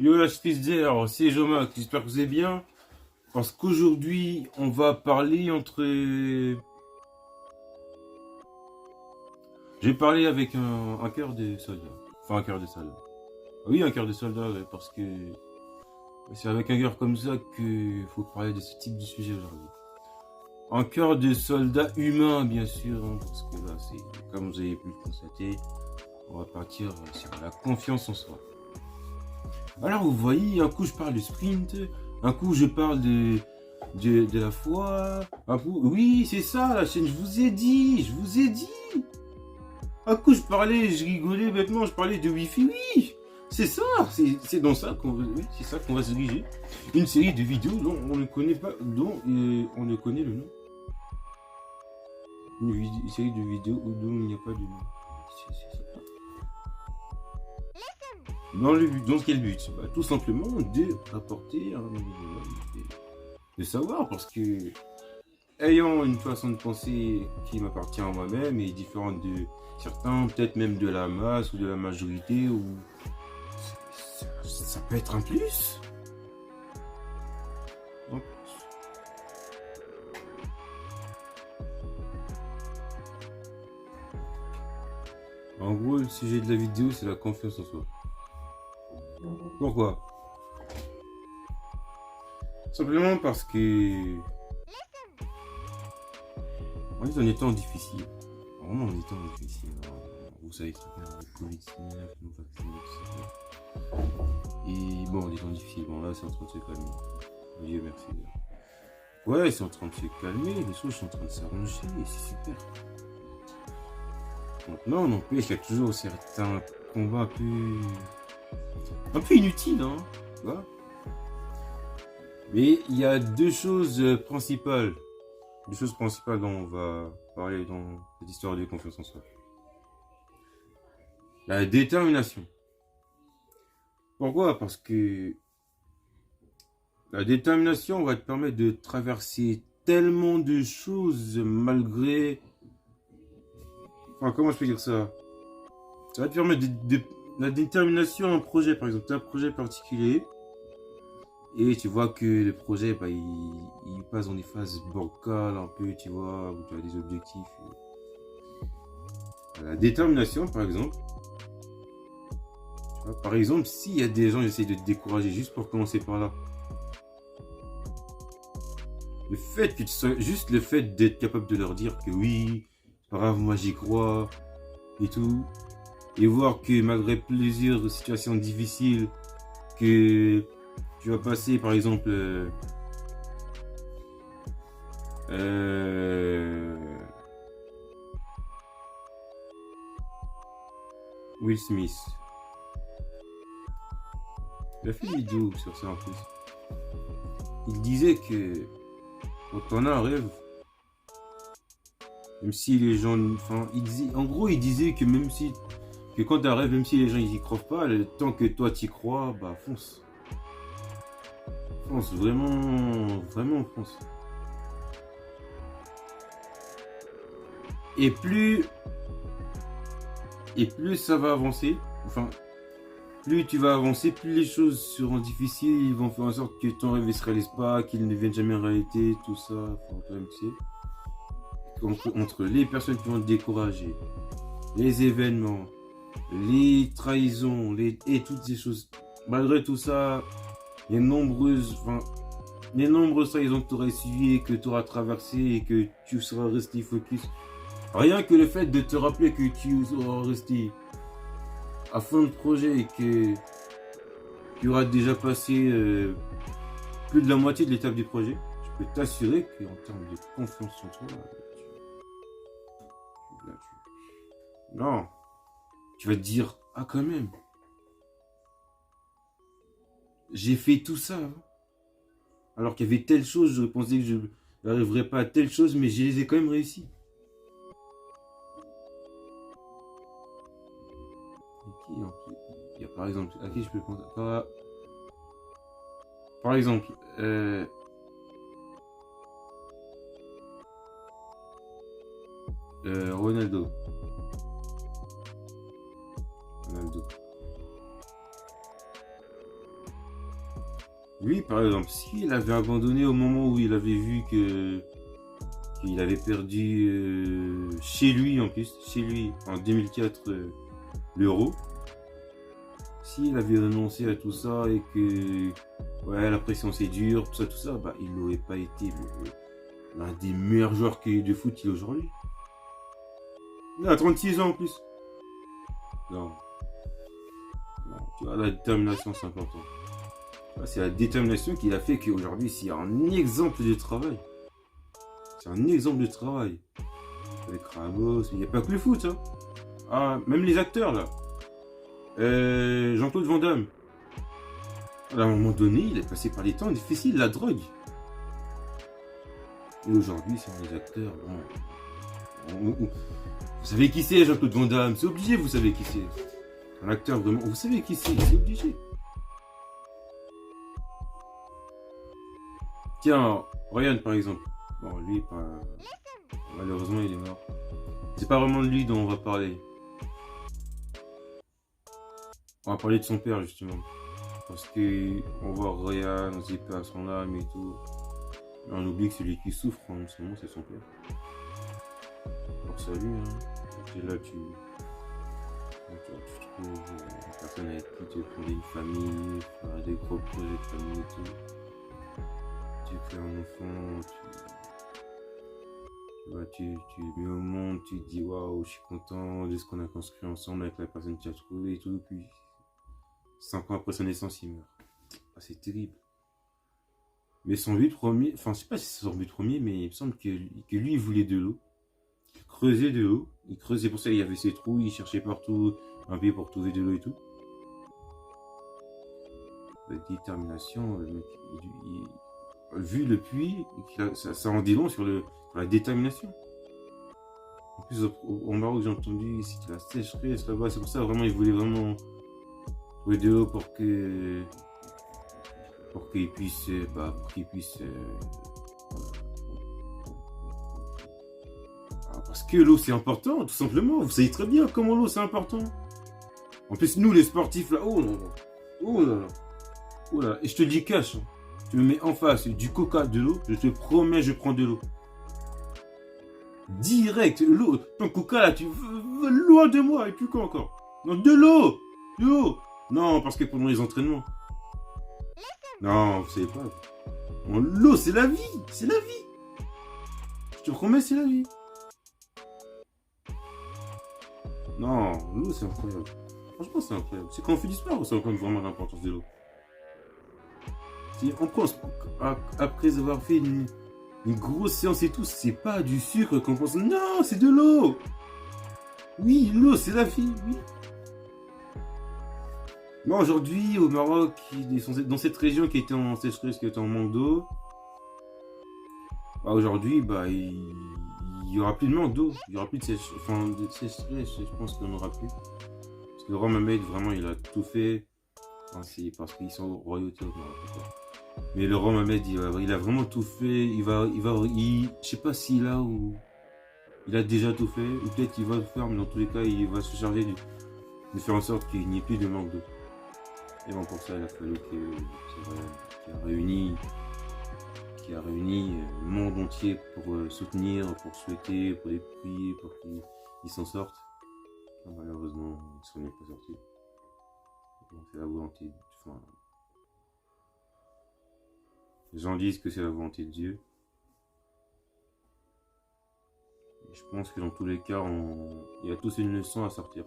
Yo la Spizzer, alors c'est Jomac, j'espère que vous allez bien. Parce qu'aujourd'hui, on va parler entre... J'ai parlé avec un cœur de soldat. Enfin, un cœur de soldat. Oui, un cœur de soldat, ouais, parce que c'est avec un cœur comme ça qu'il faut parler de ce type de sujet aujourd'hui. Un cœur de soldat humain, bien sûr, hein, parce que là, c'est comme vous avez pu le constater, on va partir sur la confiance en soi. Alors, vous voyez, un coup je parle de sprint, un coup je parle de la foi, un coup... Oui, c'est ça la chaîne, je vous ai dit. Un coup je parlais, je rigolais bêtement, je parlais de Wi-Fi, oui. C'est ça, c'est dans ça qu'on oui, c'est ça qu'on va se diriger. Une série de vidéos dont on ne connaît pas, dont on ne connaît le nom. Une série de vidéos dont il n'y a pas de nom. C'est ça. Dans quel but? Bah, tout simplement de apporter un minimum de savoir, parce que ayant une façon de penser qui m'appartient à moi-même et différente de certains, peut-être même de la masse ou de la majorité, ou ça peut être un plus. Donc, en gros, le sujet de la vidéo, c'est la confiance en soi. Pourquoi? Simplement parce que on est dans des temps difficiles. Vraiment dans des temps difficiles. Vous savez très bien, le Covid-19, nous vacciner, tout ça. Et bon, des temps difficiles. Bon, là, c'est en train de se calmer. Dieu merci. Ouais, c'est en train de se calmer, les choses sont en train de s'arranger, et c'est super. Maintenant, n'empêche, il y a toujours certains combats un peu inutiles, hein. Voilà. Mais il y a deux choses principales dont on va parler dans cette histoire de confiance en soi. La détermination. Pourquoi? Parce que la détermination va te permettre de traverser tellement de choses malgré... Enfin, comment je peux dire ça? Ça va te permettre la détermination à un projet, par exemple. Tu as un projet particulier et tu vois que le projet, bah, il passe dans des phases bancales un peu, tu vois, où tu as des objectifs. La détermination, par exemple. Tu vois, par exemple, s'il y a des gens qui essayent de te décourager juste pour commencer par là, le fait que tu sois, juste le fait d'être capable de leur dire que oui, c'est pas grave, moi j'y crois et tout, et voir que malgré plusieurs situations difficiles que tu vas passer, par exemple, euh, Will Smith. Il a fait une vidéo sur ça en plus. Il disait que quand on a un rêve, même si les gens, enfin, en gros, il disait que même si, que quand tu as un rêve, même si les gens ils y croient pas, le temps que toi t'y crois, bah fonce. Fonce, vraiment, vraiment fonce. Et plus, et plus ça va avancer, enfin, plus tu vas avancer, plus les choses seront difficiles, ils vont faire en sorte que ton rêve ne se réalise pas, qu'il ne devienne jamais réalité, tout ça, enfin, quand même, tu sais. Entre les personnes qui vont te décourager, les événements, les trahisons, et toutes ces choses. Malgré tout ça, enfin, les nombreuses trahisons que tu auras essuyées, que tu auras traversées et que tu seras resté focus. Rien que le fait de te rappeler que tu seras resté à fond de projet et que tu auras déjà passé plus de la moitié de l'étape du projet, je peux t'assurer qu'en termes de confiance en toi, non, tu vas te dire, ah quand même, j'ai fait tout ça, hein. Alors qu'il y avait telle chose, je pensais que je n'arriverais pas à telle chose, mais je les ai quand même réussi. Il y a par exemple, à qui je peux penser par exemple, Ronaldo. Ronaldo. Lui, par exemple, s'il avait abandonné au moment où il avait vu que qu'il avait perdu chez lui en plus, chez lui en 2004 l'euro, s'il avait renoncé à tout ça et que ouais, la pression c'est dur, tout ça, bah, il n'aurait pas été l'un des meilleurs joueurs de foot qu'il est aujourd'hui. Il a 36 ans en plus. Non, non, tu vois, la détermination c'est important. C'est la détermination qui a fait qu'aujourd'hui c'est un exemple de travail. C'est un exemple de travail. Avec Ramos, il n'y a pas que le foot, hein. Ah, même les acteurs là. Jean-Claude Van Damme. À un moment donné, il est passé par des temps difficiles, la drogue. Et aujourd'hui, c'est des acteurs. Vous savez qui c'est, Jean-Claude Van Damme? C'est obligé, vous savez qui c'est. Un acteur vraiment. Vous savez qui c'est obligé. Tiens, Ryan par exemple. Bon, lui, malheureusement, il est mort. C'est pas vraiment de lui dont on va parler. On va parler de son père, justement. Parce que on voit Ryan, on se dit à son âme et tout. Mais on oublie que celui qui souffre en ce moment, c'est son père. Alors salut, hein. Et là, tu trouves une personne avec qui tu veux fonder une famille, faire des gros projets de famille et tout. Tu fais un enfant, tu mets au monde, tu te dis waouh, je suis content de ce qu'on a construit ensemble avec la personne que tu as trouvée et tout. Puis 5 ans après sa naissance, il meurt. Ah, c'est terrible. Mais son but premier, enfin je sais pas si c'est son but premier, mais il me semble que lui il voulait de l'eau. Il creusait de l'eau. Il creusait pour ça, il y avait ses trous, il cherchait partout un pied pour trouver de l'eau et tout. Avec détermination, le mec, vu le puits, ça en dit long sur la détermination. En plus, au Maroc, j'ai entendu, c'était la sécheresse là-bas, c'est pour ça vraiment, il voulait vraiment trouver de l'eau pour qu'il puisse, parce que l'eau c'est important, tout simplement. Vous savez très bien comment l'eau c'est important. En plus, nous les sportifs là, oh là là, oh là là, oh là là. Et je te dis cash, hein. Tu me mets en face du coca, de l'eau, je te promets, je prends de l'eau. Direct, l'eau, ton coca là, tu veux loin de moi, et puis quoi encore? Non, de l'eau, de l'eau. Non, parce que pendant les entraînements. Non, vous savez pas. Bon, l'eau, c'est la vie, c'est la vie. Je te promets, c'est la vie. Non, l'eau, c'est incroyable. Franchement, c'est incroyable. C'est quand on fait du sport, ça reconnaît vraiment l'importance de l'eau. On pense, après avoir fait une grosse séance et tout, c'est pas du sucre qu'on pense. Non, c'est de l'eau. Oui, l'eau, c'est la vie, oui. Moi, aujourd'hui, au Maroc, dans cette région qui était en sécheresse, qui était en manque d'eau, bah, aujourd'hui, bah, il y aura plus de manque d'eau. Il y aura plus de sécheresse, je pense qu'il n'y en aura plus. Parce que le roi Mohamed, vraiment, il a tout fait. Enfin, c'est parce qu'ils sont royauté au Maroc. Mais le roi Mohamed, il a vraiment tout fait. Je sais pas s'il a ou il a déjà tout fait, ou peut-être qu'il va le faire, mais dans tous les cas, il va se charger de faire en sorte qu'il n'y ait plus de manque d'eau. Et bon, pour ça, il a fallu qu'il a réuni le monde entier pour soutenir, pour souhaiter, pour les prier, pour qu'ils s'en sortent. Malheureusement, ils ne s'en est pas sortis. C'est la volonté. Enfin, les gens disent que c'est la volonté de Dieu. Et je pense que dans tous les cas, il y a tous une leçon à sortir.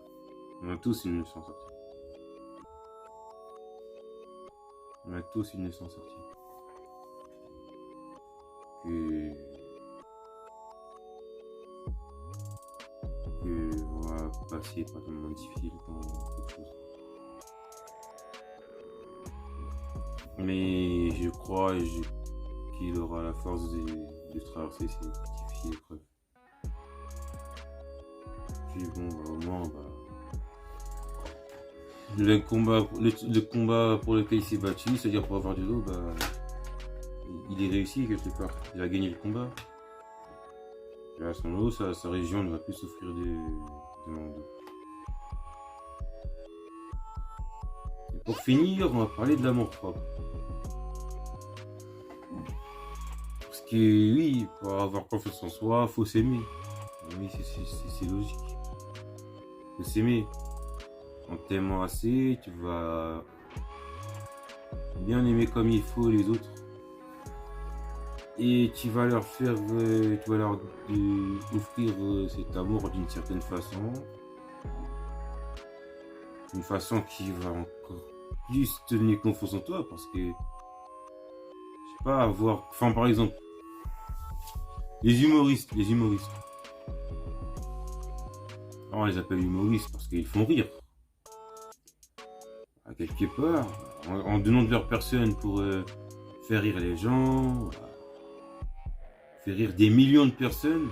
On a tous une leçon à sortir. On a tous une leçon à sortir. On va passer par des moments difficiles dans quelque chose. Mais je crois qu'il aura la force de traverser ces difficiles épreuves. Puis bon, au moins, le combat pour lequel il s'est battu, c'est-à-dire pour avoir de l'eau, il est réussi quelque part. Il a gagné le combat. Et à ce moment-là, sa région ne va plus souffrir de manque d'eau. Et pour finir, on va parler de l'amour propre. que oui, pour avoir confiance en soi, faut s'aimer. Oui, c'est logique. Faut s'aimer. En t'aimant assez, tu vas bien aimer comme il faut les autres. Et tu vas leur faire, tu vas leur offrir cet amour d'une certaine façon. Une façon qui va encore plus te donner confiance en toi parce que, je sais pas, avoir. Enfin, par exemple, les humoristes. On les appelle humoristes parce qu'ils font rire. À quelque part, en donnant de leur personne pour faire rire les gens, faire rire des millions de personnes,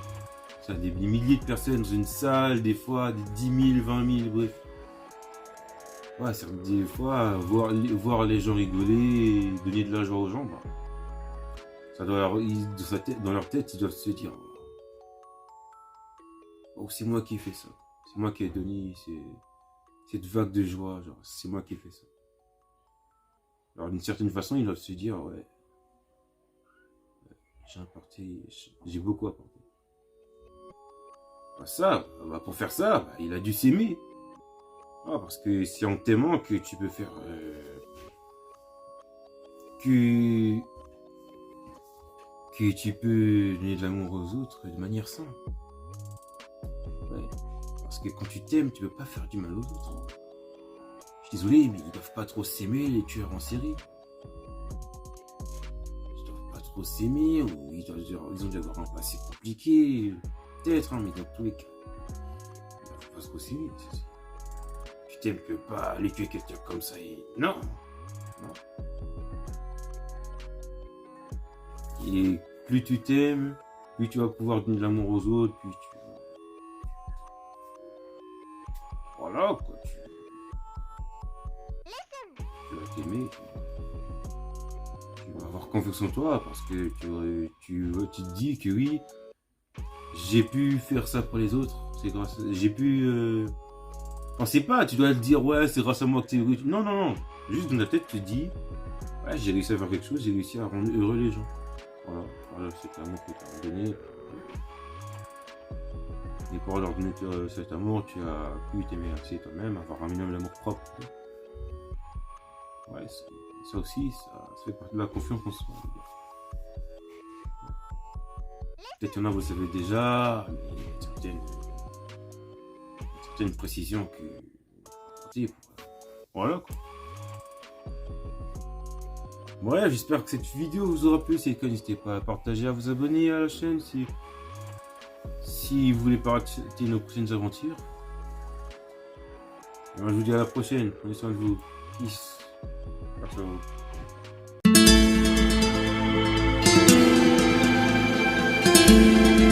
ça, des milliers de personnes dans une salle, des fois des 10 000, 20 000, bref. Ouais, des fois, voir les gens rigoler et donner de la joie aux gens, bah, ça doit dans leur tête, ils doivent se dire oh, c'est moi qui ai fait ça. C'est moi qui ai donné cette vague de joie, genre, c'est moi qui ai fait ça. Alors, d'une certaine façon, ils doivent se dire ouais, j'ai beaucoup apporté. Bah, ça, bah, pour faire ça, bah, il a dû s'aimer. Ah, parce que c'est en t'aimant que tu peux faire que tu peux donner de l'amour aux autres de manière simple. Ouais. Parce que quand tu t'aimes, tu peux pas faire du mal aux autres. Je suis désolé, mais ils doivent pas trop s'aimer, les tueurs en série. Ils doivent pas trop s'aimer, ou ils ont dû avoir un passé compliqué. Peut-être, hein, mais dans tous les cas, ils doivent pas trop s'aimer. Tu t'aimes, tu peux pas aller tuer quelqu'un comme ça et... Non. Et plus tu t'aimes, plus tu vas pouvoir donner de l'amour aux autres, plus tu... Voilà, quoi. Tu vas t'aimer. Tu vas avoir confiance en toi parce que tu te dis que oui, j'ai pu faire ça pour les autres. C'est grâce à... J'ai pu... Pensez pas, tu dois te dire ouais, c'est grâce à moi que tu es heureux. Non, non, non. Juste dans ta tête, tu te dis ouais, j'ai réussi à faire quelque chose, j'ai réussi à rendre heureux les gens. Voilà, c'est l'amour que tu as donné. Et pour leur donner cet amour, tu as pu t'aimer assez toi-même, avoir un minimum d'amour propre. Ouais, ça aussi, ça fait partie de la confiance en soi. Peut-être qu'il y en a, vous le savez déjà, mais il y a une certaine précision que... Voilà, quoi. Bref, j'espère que cette vidéo vous aura plu. Si c'est le cas, n'hésitez pas à partager, à vous abonner à la chaîne si vous voulez pas rater nos prochaines aventures. Et moi, je vous dis à la prochaine. Prenez soin de vous. Peace. Ciao.